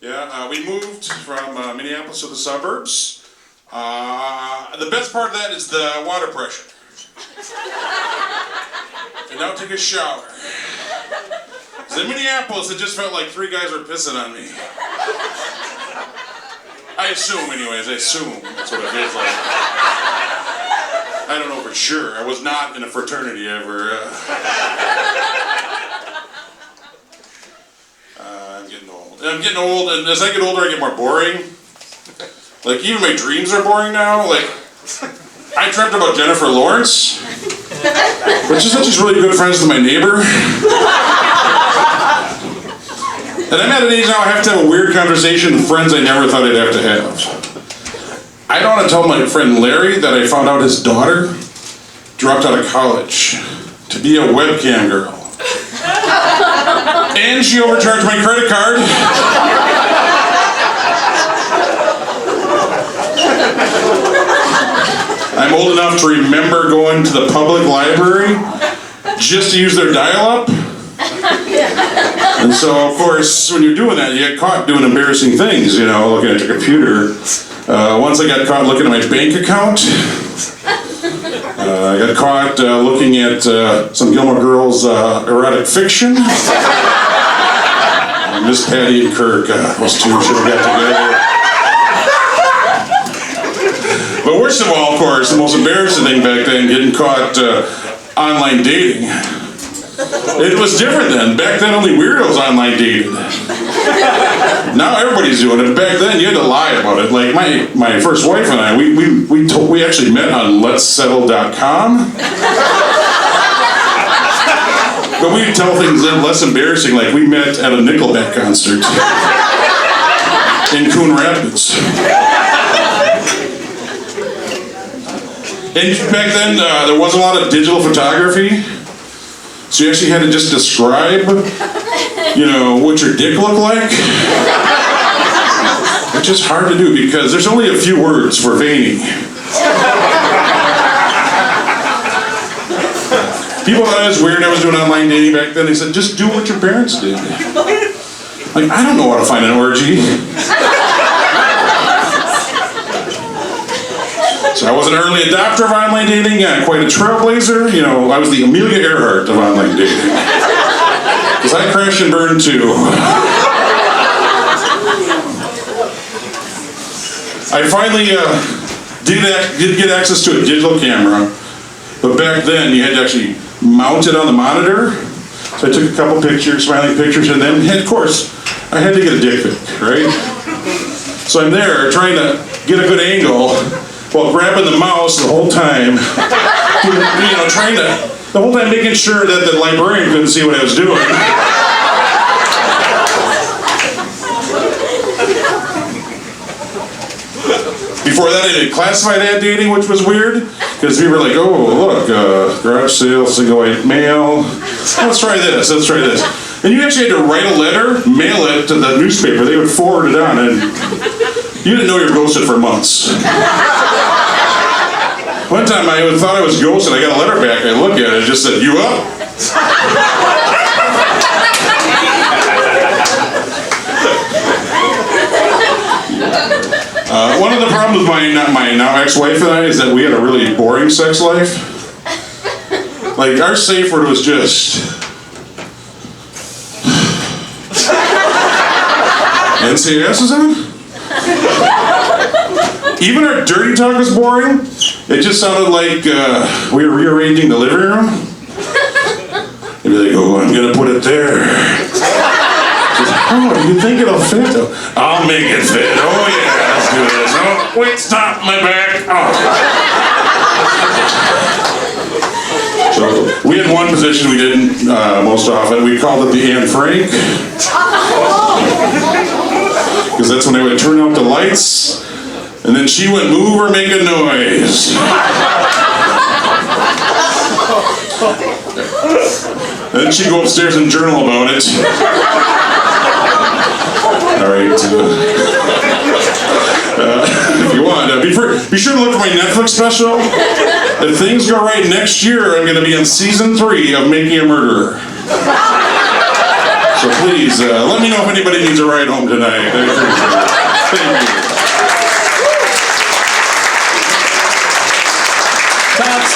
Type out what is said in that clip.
Yeah, we moved from Minneapolis to the suburbs. The best part of that is the water pressure. And now take a shower. 'Cause in Minneapolis, it just felt like 3 guys were pissing on me. I assume, anyways. I assume that's what it feels like. I don't know for sure. I was not in a fraternity ever. I'm getting old, and as I get older, I get more boring. Like, even my dreams are boring now. Like, I dreamt about Jennifer Lawrence, which is that she's really good friends with my neighbor. And I'm at an age now I have to have a weird conversation with friends I never thought I'd have to have. I don't want to tell my friend Larry that I found out his daughter dropped out of college to be a webcam girl. And she overcharged my credit card. I'm old enough to remember going to the public library just to use their dial-up. And so, of course, when you're doing that, you get caught doing embarrassing things, you know, looking at your computer. Once I got caught looking at my bank account. I got caught looking at some Gilmore Girls erotic fiction. Miss Patty and Kirk, those two should have got together. But worst of all, of course, the most embarrassing thing back then, getting caught online dating. It was different then. Back then, only weirdos online dated. Now everybody's doing it. Back then, you had to lie about it. Like my first wife and I, we actually met on Let'sSettle.com. But we'd tell things less embarrassing, like we met at a Nickelback concert in Coon Rapids. And back then, there wasn't a lot of digital photography. So you actually had to just describe, you know, what your dick looked like. Which is hard to do because there's only a few words for veiny. People thought it was weird I was doing online dating back then. They said, just do what your parents did. Like, I don't know how to find an orgy. So I was an early adopter of online dating, quite a trailblazer. You know, I was the Amelia Earhart of online dating. Because I crashed and burned too. I finally did get access to a digital camera. But back then, you had to actually mount it on the monitor. So I took a couple pictures, smiling pictures, and then, of course, I had to get a dick pic, right? So I'm there trying to get a good angle while grabbing the mouse the whole time, you know, the whole time making sure that the librarian couldn't see what I was doing. Before that, I did classified ad dating, which was weird, because we were like, oh, look, garage sale, single white male. Let's try this. And you actually had to write a letter, mail it to the newspaper. They would forward it on, and you didn't know you were ghosted for months. One time I thought I was ghosted. I got a letter back. I looked at it. It just said, you up? One of the problems with my now ex-wife and I is that we had a really boring sex life. Like, our safe word was just... NCIS is on? Even our dirty talk was boring. It just sounded like we were rearranging the living room. They'd be like, oh, I'm gonna put it there. Oh, do you think it'll fit? I'll make it fit. Oh yeah, let's do this. Oh, wait, stop, my back. Oh. So we had one position we didn't most often. We called it the Anne Frank. Because that's when they would turn out the lights, and then she would move or make a noise. Then she'd go upstairs and journal about it. Alright. If you want, be sure to look for my Netflix special. If things go right next year, I'm going to be in season 3 of Making a Murderer. So please, let me know if anybody needs a ride home tonight. I appreciate it.